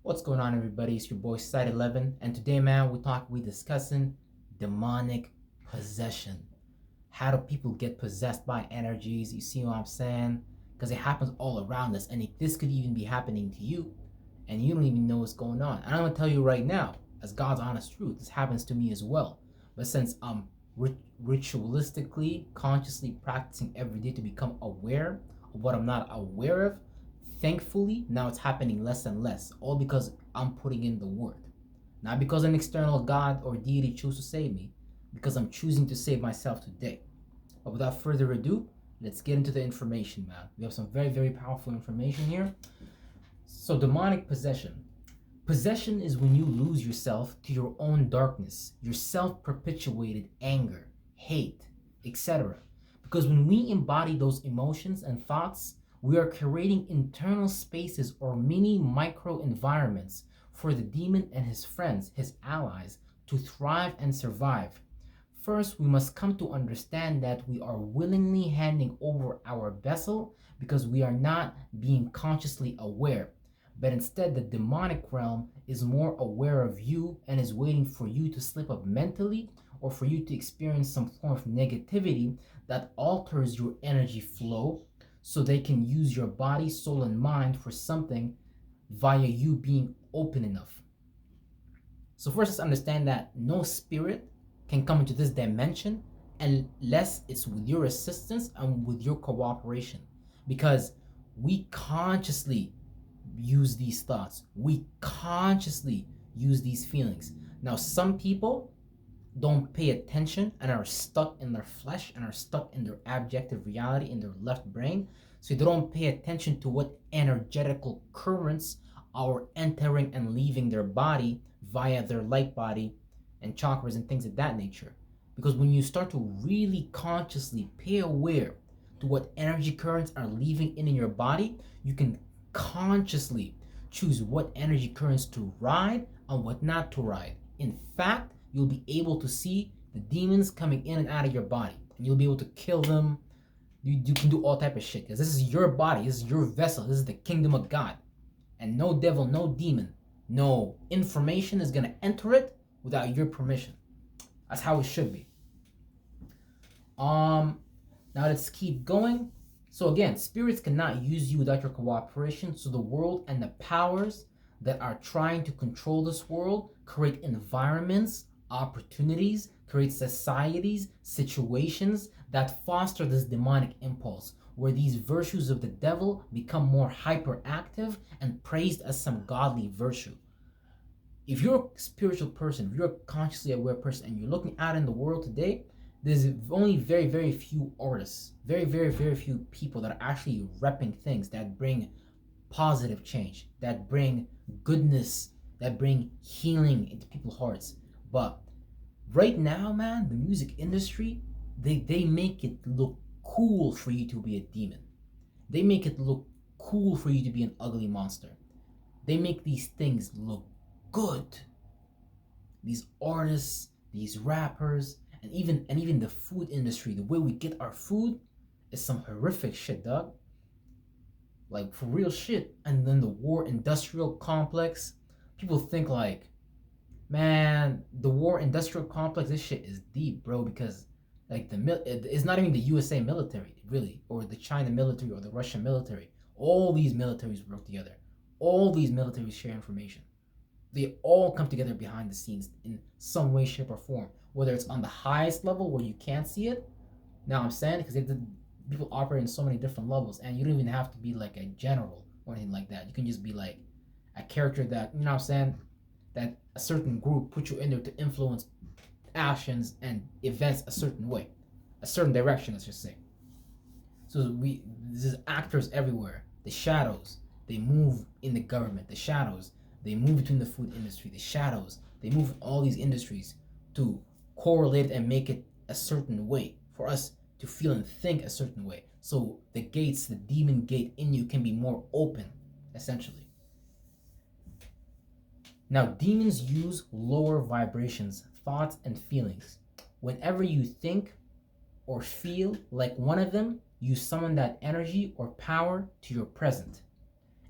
What's going on, everybody? It's your boy Side 11, and today, man, we discussing demonic possession. How do people get possessed by energies? You see what I'm saying? Because it happens all around us, and this could even be happening to you, and you don't even know what's going on. And I'm gonna tell you right now, as God's honest truth, this happens to me as well. But since I'm ritualistically, consciously practicing every day to become aware of what I'm not aware of, thankfully, now it's happening less and less, all because I'm putting in the work. Not because an external God or deity chose to save me, because I'm choosing to save myself today. But without further ado, let's get into the information, man. We have some very, very powerful information here. So, demonic possession. Possession is when you lose yourself to your own darkness, your self perpetuated anger, hate, etc. Because when we embody those emotions and thoughts, we are creating internal spaces or mini micro environments for the demon and his friends, his allies, to thrive and survive. First, we must come to understand that we are willingly handing over our vessel because we are not being consciously aware, but instead the demonic realm is more aware of you and is waiting for you to slip up mentally or for you to experience some form of negativity that alters your energy flow so they can use your body, soul, and mind for something via you being open enough. So first, let's understand that no spirit can come into this dimension unless it's with your assistance and with your cooperation, because we consciously use these thoughts, we consciously use these feelings. Now, some people don't pay attention and are stuck in their flesh and are stuck in their objective reality in their left brain, so they don't pay attention to what energetical currents are entering and leaving their body via their light body and chakras and things of that nature. Because when you start to really consciously pay aware to what energy currents are leaving in your body, you can consciously choose what energy currents to ride and what not to ride. In fact, you'll be able to see the demons coming in and out of your body, and you'll be able to kill them. You can do all type of shit because this is your body, this is your vessel, this is the kingdom of God, and no devil, no demon, no information is gonna enter it without your permission. That's how it should be. Now let's keep going. So again, spirits cannot use you without your cooperation. So the world and the powers that are trying to control this world create environments, opportunities, create societies, situations that foster this demonic impulse, where these virtues of the devil become more hyperactive and praised as some godly virtue. If you're a spiritual person, if you're a consciously aware person, and you're looking out in the world today, there's only very, very few artists, very, very, very few people that are actually repping things that bring positive change, that bring goodness, that bring healing into people's hearts. But right now, man, the music industry, they make it look cool for you to be a demon. They make it look cool for you to be an ugly monster. They make these things look good. These artists, these rappers, and even the food industry, the way we get our food is some horrific shit, dog. Like, for real shit. And then the war industrial complex, people think like, man, the war industrial complex, this shit is deep, bro, because like it's not even the USA military, really, or the China military or the Russian military. All these militaries work together. All these militaries share information. They all come together behind the scenes in some way, shape, or form. Whether it's on the highest level where you can't see it. Now I'm saying, because people operate in so many different levels, and you don't even have to be like a general or anything like that. You can just be like a character that, you know what I'm saying, that a certain group put you in there to influence actions and events a certain way, a certain direction, let's just say. So there's actors everywhere. The shadows, they move in the government. The shadows, they move between the food industry. The shadows, they move in all these industries to correlate it and make it a certain way for us to feel and think a certain way. So the gates, the demon gate in you can be more open, essentially. Now, demons use lower vibrations, thoughts, and feelings. Whenever you think or feel like one of them, you summon that energy or power to your present.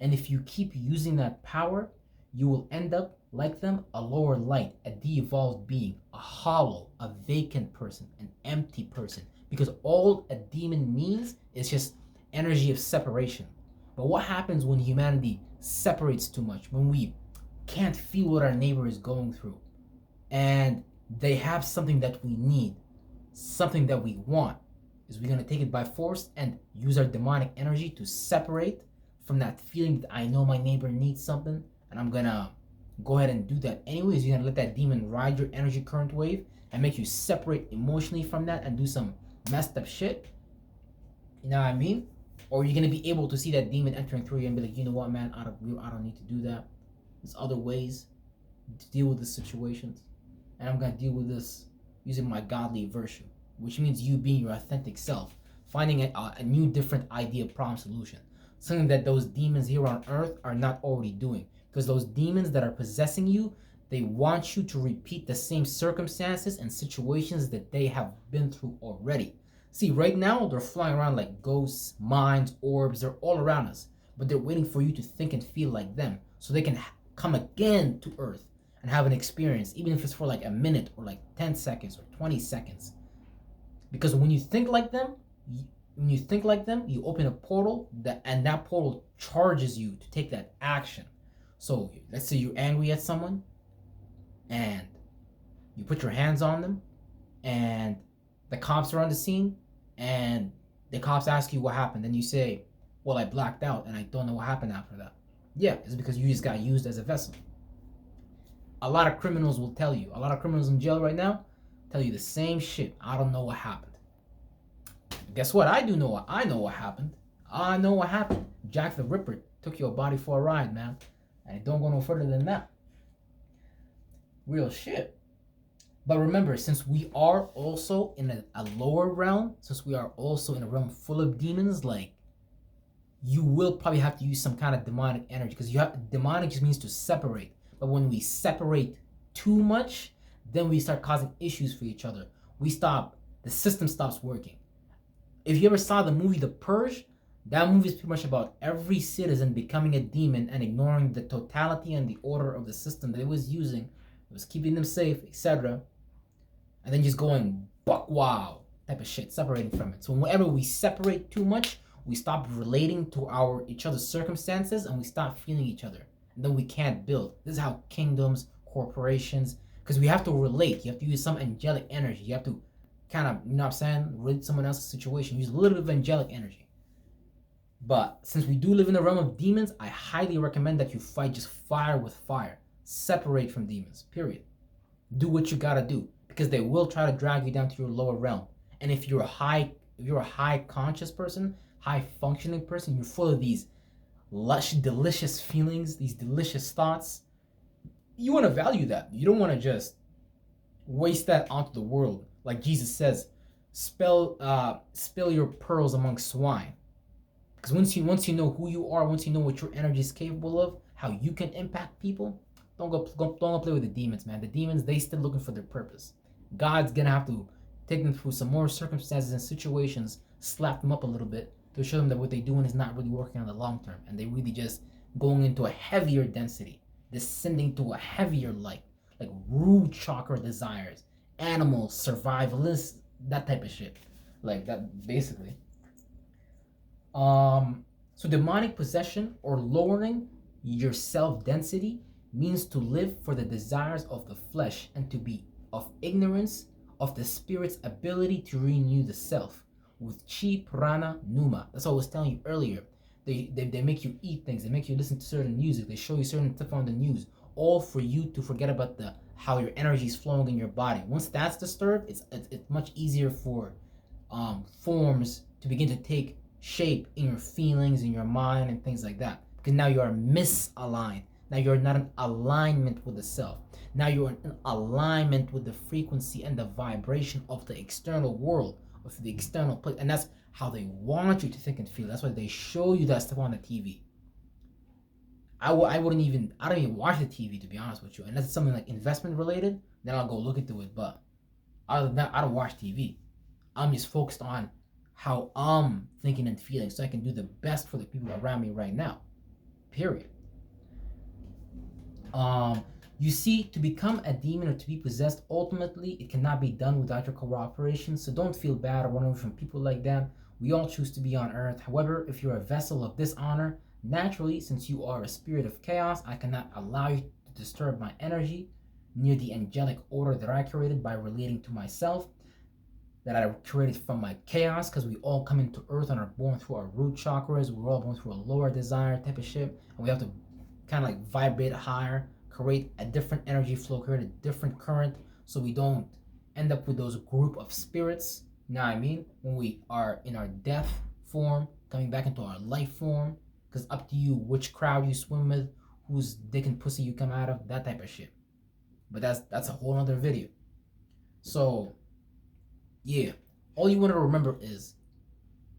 And if you keep using that power, you will end up like them, a lower light, a de-evolved being, a hollow, a vacant person, an empty person. Because all a demon means is just energy of separation. But what happens when humanity separates too much? When we can't feel what our neighbor is going through, and they have something that we need, something that we want, is we're gonna take it by force and use our demonic energy to separate from that feeling that I know my neighbor needs something, and I'm gonna go ahead and do that anyways. You're gonna let that demon ride your energy current wave and make you separate emotionally from that and do some messed up shit. You know what I mean? Or you're gonna be able to see that demon entering through you and be like, you know what, man, I don't need to do that. There's other ways to deal with the situations, and I'm gonna deal with this using my godly virtue, which means you being your authentic self, finding a new, different idea, problem solution, something that those demons here on earth are not already doing. Because those demons that are possessing you, they want you to repeat the same circumstances and situations that they have been through already. See, right now, they're flying around like ghosts, minds, orbs, they're all around us. But they're waiting for you to think and feel like them so they can come again to Earth and have an experience, even if it's for like a minute or like 10 seconds or 20 seconds. Because when you think like them, you open a portal, and that portal charges you to take that action. So let's say you're angry at someone and you put your hands on them, and the cops are on the scene, and the cops ask you what happened, and you say, well, I blacked out and I don't know what happened after that. Yeah, it's because you just got used as a vessel. A lot of criminals will tell you, a lot of criminals in jail right now tell you the same shit. I don't know what happened. Guess what? I know what happened. I know what happened. Jack the Ripper took your body for a ride, man. And it don't go no further than that. Real shit. But remember, since we are also in a lower realm, since we are also in a realm full of demons, like, you will probably have to use some kind of demonic energy, because demonic just means to separate. But when we separate too much, then we start causing issues for each other. The system stops working. If you ever saw the movie The Purge, that movie is pretty much about every citizen becoming a demon and ignoring the totality and the order of the system that it was using. It was keeping them safe, etc. And then just going buck wow type of shit, separating from it. So whenever we separate too much, we stop relating to each other's circumstances, and we stop feeling each other. And then we can't build. This is how kingdoms, corporations, because we have to relate. You have to use some angelic energy. You have to kind of, you know what I'm saying, relate someone else's situation. Use a little bit of angelic energy. But since we do live in the realm of demons, I highly recommend that you fight just fire with fire. Separate from demons, period. Do what you gotta do, because they will try to drag you down to your lower realm. And if you're a high conscious person, high functioning person, you're full of these lush, delicious feelings, these delicious thoughts, you want to value that. You don't want to just waste that onto the world. Like Jesus says, spill your pearls among swine. Because once you know who you are, once you know what your energy is capable of, how you can impact people, don't go play with the demons, man. The demons, they still looking for their purpose. God's gonna have to take them through some more circumstances and situations, slap them up a little bit to show them that what they're doing is not really working on the long term, and they really just going into a heavier density, descending to a heavier light, like root chakra desires, animals, survivalists, that type of shit, like that basically. So demonic possession, or lowering your self density, means to live for the desires of the flesh and to be of ignorance of the spirit's ability to renew the self with chi prana numa. That's what I was telling you earlier. They make you eat things, they make you listen to certain music, they show you certain stuff on the news, all for you to forget about how your energy is flowing in your body. Once that's disturbed, it's much easier for forms to begin to take shape in your feelings, in your mind, and things like that. Because now you are misaligned. Now you're not in alignment with the self. Now you're in alignment with the frequency and the vibration of the external world, of the external place. And that's how they want you to think and feel. That's why they show you that stuff on the TV. I don't even watch the TV, to be honest with you. Unless it's something like investment related, then I'll go look into it. But other than that, I don't watch TV. I'm just focused on how I'm thinking and feeling, so I can do the best for the people around me right now. Period. Um, you see, to become a demon or to be possessed, ultimately, it cannot be done without your cooperation. So don't feel bad or run away from people like that. We all choose to be on earth. However, if you're a vessel of dishonor, naturally, since you are a spirit of chaos, I cannot allow you to disturb my energy near the angelic order that I created by relating to myself, that I created from my chaos, because we all come into earth and are born through our root chakras. We're all born through a lower desire type of shit, and we have to kind of like vibrate higher, create a different energy flow, create a different current, so we don't end up with those group of spirits. You know what I mean? When we are in our death form, coming back into our life form, because up to you which crowd you swim with, whose dick and pussy you come out of, that type of shit. But that's a whole other video. So yeah, all you want to remember is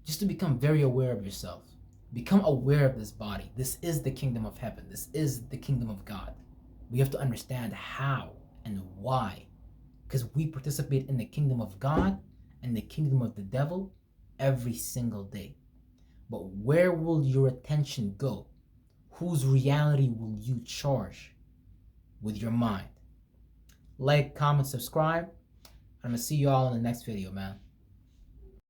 just to become very aware of yourself. Become aware of this body. This is the kingdom of heaven. This is the kingdom of God. We have to understand how and why, because we participate in the kingdom of God and the kingdom of the devil every single day. But where will your attention go? Whose reality will you charge with your mind? Like, comment, subscribe. I'm gonna see you all in the next video, man.